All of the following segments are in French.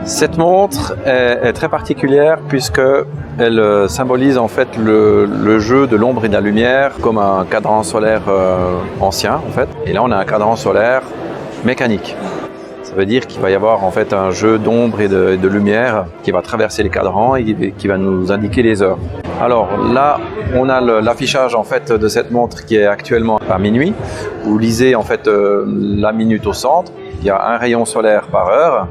Cette montre est très particulière puisqu'elle symbolise en fait le jeu de l'ombre et de la lumière comme un cadran solaire ancien en fait. Et là on a un cadran solaire mécanique. Ça veut dire qu'il va y avoir en fait un jeu d'ombre et de lumière qui va traverser les cadrans et qui va nous indiquer les heures. Alors là, on a l'affichage en fait de cette montre qui est actuellement à minuit. Vous lisez en fait la minute au centre. Il y a un rayon solaire par heure.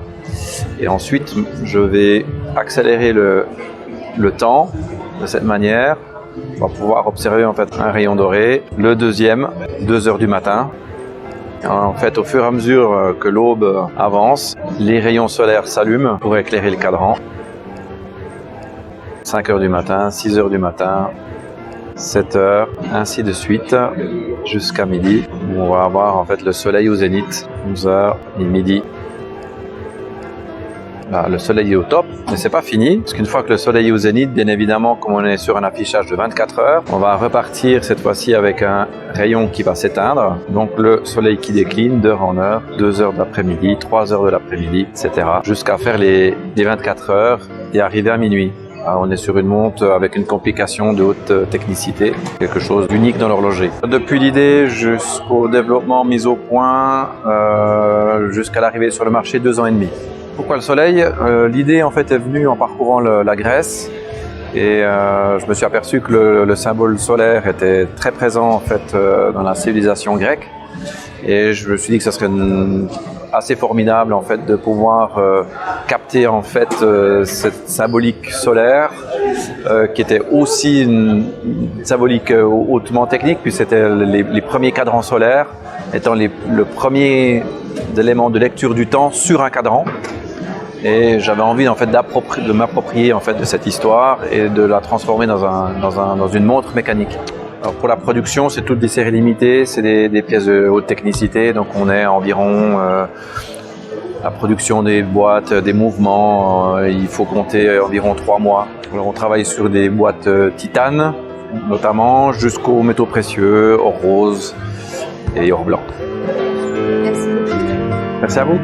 Et ensuite, je vais accélérer le temps de cette manière. On va pouvoir observer en fait un rayon doré. Le deuxième, 2 heures du matin. En fait, au fur et à mesure que l'aube avance, les rayons solaires s'allument pour éclairer le cadran. 5 heures du matin, 6 heures du matin, 7 heures, ainsi de suite, jusqu'à midi, où on va avoir en fait le soleil au zénith, 11 heures et midi. Là, le soleil est au top, mais c'est pas fini, parce qu'une fois que le soleil est au zénith, bien évidemment, comme on est sur un affichage de 24 heures, on va repartir cette fois-ci avec un rayon qui va s'éteindre. Donc le soleil qui décline d'heure en heure, 2 heures de l'après-midi, 3 heures de l'après-midi, etc. Jusqu'à faire les 24 heures et arriver à minuit. Alors, on est sur une montre avec une complication de haute technicité, quelque chose d'unique dans l'horlogerie. Depuis l'idée jusqu'au développement mis au point, jusqu'à l'arrivée sur le marché, 2 ans et demi. Pourquoi le soleil? L'idée en fait est venue en parcourant la Grèce et je me suis aperçu que le symbole solaire était très présent en fait dans la civilisation grecque et je me suis dit que ça serait assez formidable en fait de pouvoir capter en fait cette symbolique solaire qui était aussi une symbolique hautement technique puisque c'était les premiers cadrans solaires étant le premier élément de lecture du temps sur un cadran. Et j'avais envie en fait de m'approprier en fait de cette histoire et de la transformer dans une montre mécanique. Alors pour la production, c'est toutes des séries limitées, c'est des pièces de haute technicité, donc on est environ la production des boîtes, des mouvements, il faut compter environ 3 mois. Alors on travaille sur des boîtes titane notamment, jusqu'aux métaux précieux, or rose et or blanc. Merci beaucoup. Merci à vous.